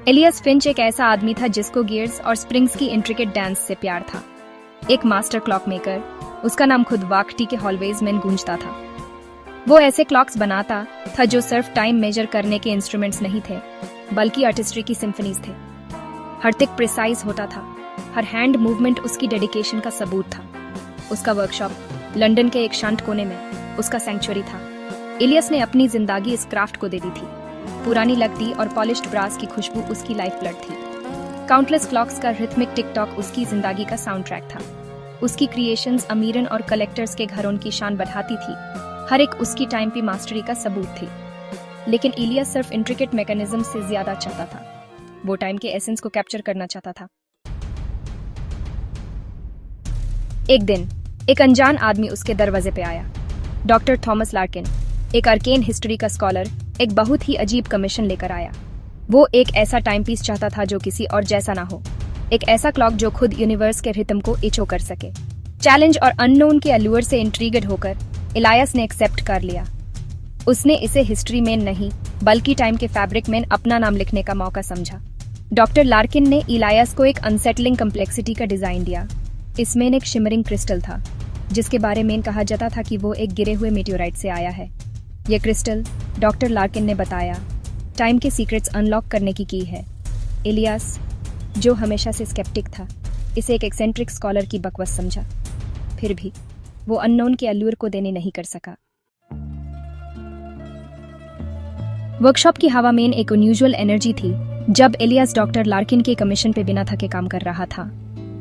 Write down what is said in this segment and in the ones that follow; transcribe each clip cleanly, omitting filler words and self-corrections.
Alias Finch एक ऐसा आदमी था जिसको गियर्स और स्प्रिंग्स की इंट्रिकेट डांस से प्यार था। एक मास्टर क्लॉक मेकर, उसका नाम खुद वाकटी के हॉलवेज में गूंजता था। वो ऐसे क्लॉक्स बनाता था जो सिर्फ टाइम मेजर करने के इंस्ट्रूमेंट्स नहीं थे, बल्कि आर्टिस्ट्री की सिम्फनीज थे। हर टिक प्रिसाइज होता था, हर हैंड मूवमेंट उसकी डेडिकेशन का सबूत था। उसका वर्कशॉप लंदन के एक शांत कोने में उसका सैंक्चुअरी था। एलियस ने अपनी जिंदगी इस क्राफ्ट को दे दी थी। पुरानी लकड़ी और पॉलिश्ड ब्रास की खुशबू उसकी लाइफ ब्लड थी। काउंटलेस क्लॉक्स का रिथमिक टिक टॉक उसकी जिंदगी का साउंड ट्रैक था। उसकी क्रिएशंस अमीरन और कलेक्टर्स के घरों की शान बढ़ाती थी। हर एक उसकी टाइम की मास्टरी का सबूत थी। लेकिन एलियस सिर्फ इंट्रिकेट मैकेनिज्म से ज्यादा चाहता था। वो टाइम के एसेंस को कैप्चर करना चाहता था। एक दिन एक अनजान आदमी उसके दरवाजे पे आया। डॉक्टर थॉमस लार्किन, एक आर्केन हिस्ट्री का स्कॉलर, एक बहुत ही अजीब कमीशन लेकर आया। वो एक ऐसा टाइम पीस चाहता था जो किसी और जैसा ना हो, एक ऐसा क्लॉक जो खुद यूनिवर्स के रिथम को इको कर सके। चैलेंज और अननोन के अल्लूर से इंट्रीगेड होकर एलियस ने एक्सेप्ट कर लिया। उसने इसे हिस्ट्री में नहीं बल्कि टाइम के फैब्रिक में अपना नाम लिखने का मौका समझा। डॉक्टर लार्किन ने एलियस को एक अनसेटलिंग कम्प्लेक्सिटी का डिजाइन दिया। इसमें एक शिमरिंग क्रिस्टल था जिसके बारे में कहा जाता था कि वो एक गिरे हुए मेटेओराइट से आया है। ये क्रिस्टल, डॉक्टर लार्किन ने बताया, टाइम के सीक्रेट्स अनलॉक करने की है। एलियस, जो हमेशा से स्केप्टिक था, इसे एक एक्सेंट्रिक स्कॉलर की बकवास समझा। फिर भी वो अननोन के अल्लूर को देने नहीं कर सका। वर्कशॉप की हवा में एक अनयूजुअल एनर्जी थी। जब एलियस डॉक्टर लार्किन के कमीशन पे बिना थके काम कर रहा था,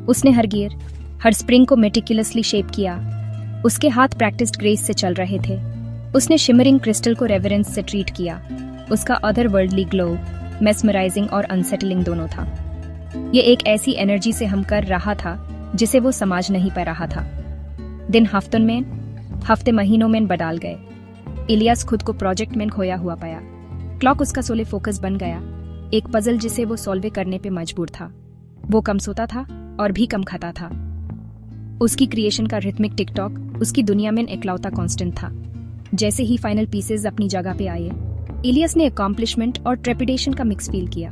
उसने हर गियर, हर स्प्रिंग को मेटिकुलसली शेप किया। उसके हाथ प्रैक्टिस्ड ग्रेस से चल रहे थे। उसने शिमरिंग क्रिस्टल को रेवरेंस से ट्रीट किया। उसका अदर वर्ल्डली ग्लो मेस्मराइजिंग और अनसेटलिंग दोनों था। ये एक ऐसी एनर्जी से हम कर रहा था जिसे वो समझ नहीं पा रहा था। दिन हफ्ते महीनों में बदल गए। एलियस खुद को प्रोजेक्ट में खोया हुआ पाया। क्लॉक उसका सोले फोकस बन गया, एक पजल जिसे वो सॉल्व करने पे मजबूर था। वो कम सोता था और भी कम खाता था। उसकी क्रिएशन का रिथमिक टिक टॉक उसकी दुनिया में इकलौता कांस्टेंट था। जैसे ही फाइनल पीसेस अपनी जगह पे आए, एलियस ने अकॉम्प्लिशमेंट और ट्रेपिडेशन का मिक्स फील किया।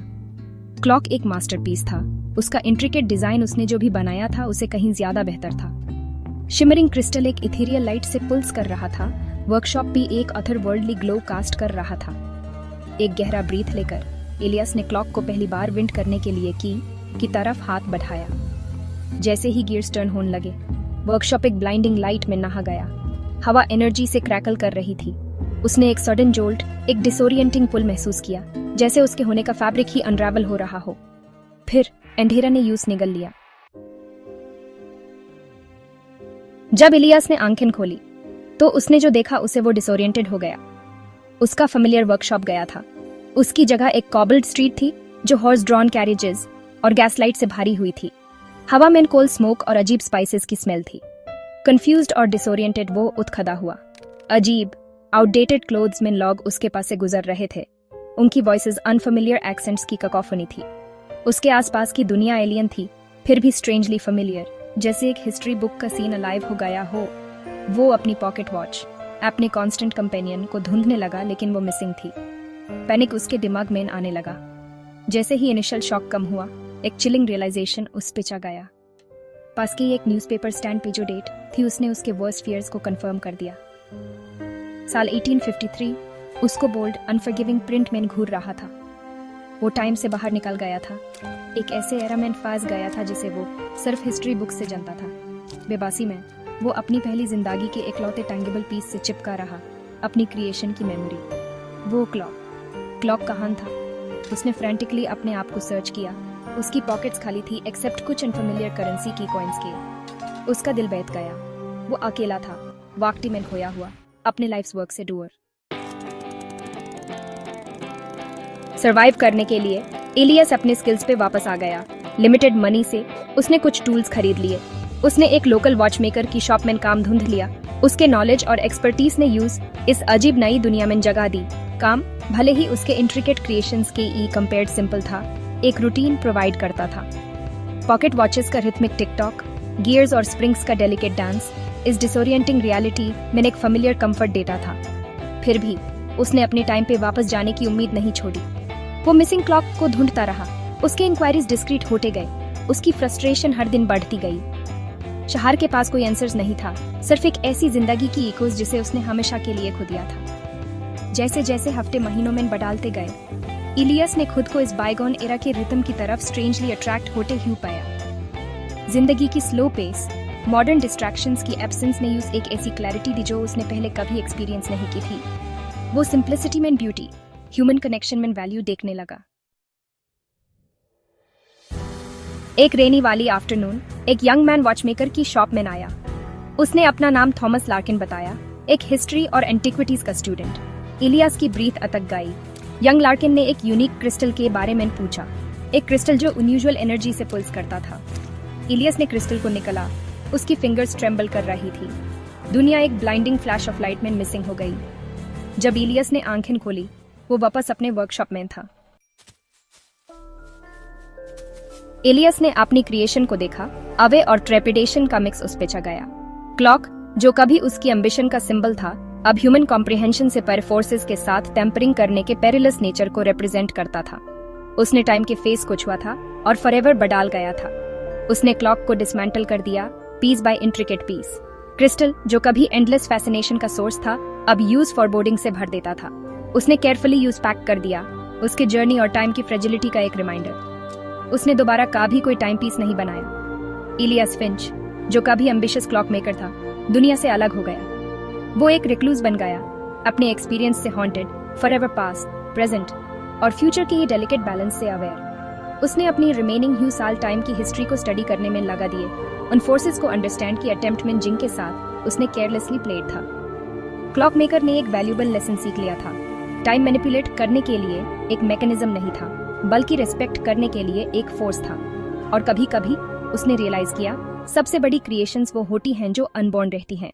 क्लॉक एक मास्टरपीस था। उसका इंट्रिकेट डिजाइन उसने जो भी बनाया था उसे कहीं ज्यादा बेहतर था। शिमरिंग क्रिस्टल एक इथेरियल लाइट से पुल्स कर रहा था। वर्कशॉप भी एक अदर वर्ल्डली ग्लो कास्ट कर रहा था। एक गहरा ब्रीथ लेकर एलियस ने क्लॉक को पहली बार विंड करने के लिए की तरफ हाथ बढ़ाया। जैसे ही गियर्स टर्न होने लगे, वर्कशॉप एक ब्लाइंडिंग लाइट में नहा गया। हवा एनर्जी से क्रैकल कर रही थी। उसने एक सडन जोल्ट, एक डिसोरिएंटिंग पुल महसूस किया, जैसे उसके होने का फैब्रिक ही अनरावल हो रहा हो। फिर अंधेरा ने यूज निगल लिया। जब एलियस ने आंखें खोली तो उसने जो देखा उसे वो डिसोरिएंटेड हो गया। उसका फेमिलियर वर्कशॉप गया था। उसकी जगह एक कॉबल्ड स्ट्रीट थी जो हॉर्स ड्रॉन कैरेजेस और गैस लाइट से भारी हुई थी। हवा में कोल स्मोक और अजीब स्पाइसेस की स्मेल थी। कंफ्यूज्ड और डिसोरिएंटेड वो उतखदा हुआ। अजीब आउटडेटेड क्लोथ्स में लोग उसके पास से गुजर रहे थे। उनकी वॉइसेस अनफेमिलियर एक्सेंट्स की कैकोफोनी थी। उसके आसपास की दुनिया एलियन थी, फिर भी स्ट्रेंजली फेमिलियर, जैसे एक हिस्ट्री बुक का सीन अलाइव हो गया हो। वो अपनी पॉकेट वॉच, अपने कांस्टेंट कंपेनियन को ढूंढने लगा, लेकिन वो मिसिंग थी। पैनिक उसके दिमाग में आने लगा। जैसे ही इनिशियल शॉक कम हुआ, एक चिलिंग रियलाइजेशन उस पे छा गया। पास के एक न्यूज़पेपर स्टैंड पे जो डेट थी, उसने उसके वर्स्ट फियर्स को कंफर्म कर दिया। साल 1853 उसको बोल्ड अनफॉरगिविंग प्रिंट में घूर रहा था। वो टाइम से बाहर निकल गया था, एक ऐसे एरा में फंस गया था जिसे वो सिर्फ हिस्ट्री बुक से जानता था। बेबासी में वो अपनी पहली जिंदगी के इकलौते टैंगेबल पीस से चिपका रहा, अपनी क्रिएशन की मेमोरी। वो क्लॉक कहाँ था? उसने फ्रेंटिकली अपने आप को सर्च किया। उसकी पॉकेट्स खाली थी एक्सेप्ट कुछ अनफेमिलियर करेंसी की कॉइन्स के। उसका दिल बैठ गया। वो अकेला था, वाकटी में खोया हुआ, अपने लाइफ्स वर्क से दूर। सरवाइव करने के लिए एलियस अपने स्किल्स पे वापस आ गया। लिमिटेड मनी से उसने कुछ टूल्स खरीद लिए। उसने एक लोकल वॉचमेकर की शॉप में काम ढूंढ लिया। उसके नॉलेज और एक्सपर्टीज ने यूज इस अजीब नई दुनिया में जगह दी। काम भले ही उसके इंट्रिकेट क्रिएशंस के कंपेयर्ड सिंपल था, एक रूटीन प्रोवाइड करता था। पॉकेट वॉचेस का रिथमिक टिक टॉक, गियर्स और स्प्रिंग्स का डेलिकेट डांस इस डिसोरिएंटिंग रियलिटी में एक फेमिलियर कंफर्ट देता था। फिर भी उसने अपने टाइम पे वापस जाने की उम्मीद नहीं छोड़ी। वो मिसिंग क्लॉक को ढूंढता रहा। उसके इंक्वायरीज डिस्क्रीट होते गए। उसकी फ्रस्ट्रेशन हर दिन बढ़ती गई। शहर के पास कोई आंसर्स नहीं था, सिर्फ एक ऐसी जिंदगी की इकोज जिसे उसने हमेशा के लिए खो दिया था। जैसे जैसे हफ्ते महीनों में बदलते गए, इलियस ने खुद को इस बायगोन एरा के रिदम की तरफ स्ट्रेंजली अट्रैक्ट होते हुए पाया। जिंदगी की स्लो पेस, मॉडर्न डिस्ट्रैक्शंस की एब्सेंस ने उसे एक ऐसी क्लैरिटी दी जो उसने पहले कभी एक्सपीरियंस नहीं की थी। वो सिंप्लिसिटी में ब्यूटी, ह्यूमन कनेक्शन में वैल्यू देखने लगा। एक रेनी वाली आफ्टरनून एक यंग मैन वॉचमेकर की शॉप में आया। उसने अपना नाम थॉमस लार्किन बताया, एक हिस्ट्री और एंटिक्विटीज का स्टूडेंट। इलियस की ब्रीथ अटक गई। यंग लार्किन ने एक यूनिक क्रिस्टल के बारे में पूछा, एक क्रिस्टल जो अनयूजुअल एनर्जी से पल्स करता था। इलियस ने क्रिस्टल को निकाला। उसकी फिंगर्स ट्रेम्बल कर रही थी। दुनिया एक ब्लाइंडिंग फ्लैश ऑफ लाइट में मिसिंग हो गई। जब इलियस ने आंखें खोली, वो वापस अपने वर्कशॉप में था। इलियस ने अपनी क्रिएशन को देखा। अवे और ट्रेपिडेशन का मिक्स उस पे छा गया। क्लॉक, जो कभी उसकी एम्बिशन का सिंबल था, अब ह्यूमन कॉम्प्रिहेंशन से पर फोर्सेस के साथ टेम्परिंग करने के पेरिलस नेचर को रिप्रेजेंट करता था। उसने टाइम के फेस को छुआ था और फॉरएवर बदल गया था। उसने क्लॉक को डिसमेंटल कर दिया, piece by intricate piece. Crystal, जो कभी एंडलेस फैसिनेशन का सोर्स था, अब यूज फॉरबोर्डिंग से भर देता था। उसने केयरफुली यूज पैक कर दिया, उसके जर्नी और टाइम की फ्रेजिलिटी का एक रिमाइंडर। उसने दोबारा कभी कोई टाइम पीस नहीं बनाया। इलियस फिंच, जो कभी एम्बिशियस क्लॉक मेकर था, दुनिया से अलग हो गया। वो एक रिक्लूज बन गया, अपने एक्सपीरियंस से हॉन्टेड, फॉरएवर पास्ट, प्रेजेंट और फ्यूचर के ये डेलिकेट बैलेंस से अवेयर। उसने अपनी रिमेनिंग ह्यू साल टाइम की हिस्ट्री को स्टडी करने में लगा दिए, उन फोर्सेस को अंडरस्टैंड की अटेम्प्ट में जिनके साथ उसने केयरलेसली प्लेड था। क्लॉक मेकर ने एक वैल्यूएबल लेसन सीख लिया था। टाइम मैनिपुलेट करने के लिए एक मैकेनिज्म नहीं था, बल्कि रिस्पेक्ट करने के लिए एक फोर्स था। और कभी कभी उसने रियलाइज किया, सबसे बड़ी क्रिएशंस वो होती हैं जो अनबॉर्न रहती हैं।